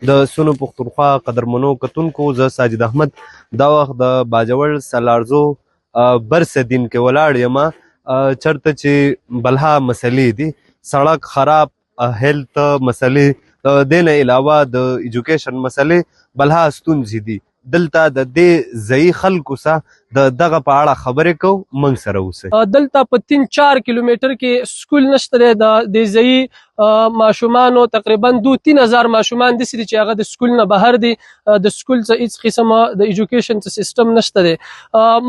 د سونو پښتونخوا قدرمنو کتونکو زه ساجد احمد دا وخت د باجوړ سلارزو برسدین کې ولاړ یم چرته چې بلها مسلې دي سړک خراب هیلث مسلې د دې نه علاوه د ایجوکیشن مسلې بلها ستونزې دي دلته د دې ځایي خلکو سره د دغه په اړه خبرې کوو موږ سره اوسئ. دلته په 3-4 کیلومتر کې سکول نشته دی د دې ځایي ماشومانو تقریبا 2-3 ماشومان داسې دي چې هغه د سکول نه بهر دي د سکول څخه هېڅ قسمه د ایجوکیشن سیسټم نشته دی.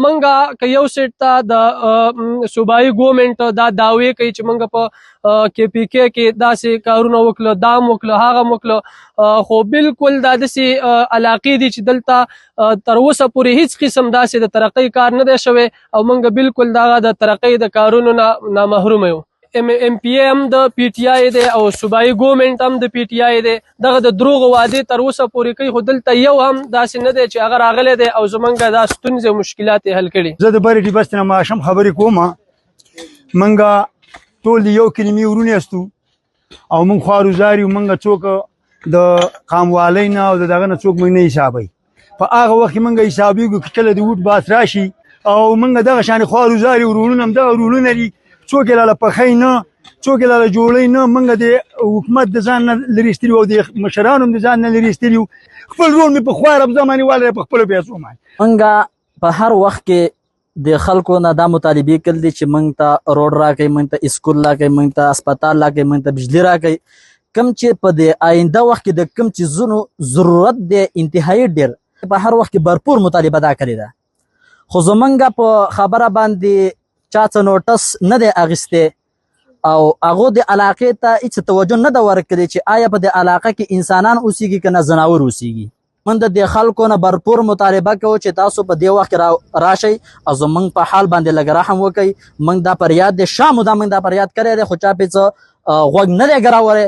موږ که یو سیټ ته د صوبایي ګورنمنټ دا دعوې کوي چې موږ په KPK کې داسې کارونه وکړو دا هم وکړو هغه هم وکړو خو بالکل دا داسې علاقې دي چې دلته تر اوسه پورې هېڅ قسم داسې د ترقۍ کار نه دی شوی او موږ بالکل دغه د ترقۍ د کارونو نه نامحرومه یو. MPA هم د PTI دی او صوبایي ګورنمنټ هم د PTI دی دغه د دروغو وعدې تر اوسه پورې کوي خو دلته یو هم داسې نه دی چې هغه راغلی دی او زموږ دا ستونزې او مشکلات یې حل کړي. زه د برې ډیبس نه ماشوم خبرې کوم موږ ټول یو کلمې ورونه یستو او موږ خوارو زاري موږ څوک د قاموالۍ نه او د دغه نه څوک موږ نه حسابوي په هغه وخت کې موږ حسابېږو که کله د ووټ باس راشي او موږ دغه شانې خوارو زاري ورونونه هم دغه ورونه دي څوک یې لاله پخی نه څوک یې لاله جوړی نه موږ د حکومت د ځان نه لرې ایستلي او د مشرانو هم د ځان نه لرې ایستلي خپل رول مې په خواره ځمانې والی په خپلو پیسو باندې موږ په هر وخت کې د خلکو نه دا مطالبې کړل دي چې موږ ته روډ راکړئ موږ ته اسکول راکړئ موږ ته اسپتال راکړئ موږ ته بجلي راکړئ کوم چې په د آینده وخت کې د کوم چیزونو ضرورت دی انتهایي ډېر په هر وخت کې بھرپور مطالبه دا کړې ده خو زمونږ په خبره باندې چا څه نوټس نه دی اخیستی او هغو د علاقې ته هېڅ توجه نه ده ورکړې چې آیا په د علاقه کې انسانان اوسیږي که نه ځناور اوسیږي. من د خلکو نه بھرپور مطالبه کوو چې تاسو په دې وخت کې راشئ او زموږ په حال باندې لږ رحم وکئ موږ دا فریاد دی شامو دا موږ دا فریاد کړی دی خو چا پې څه غوږ نه دی ګراوری.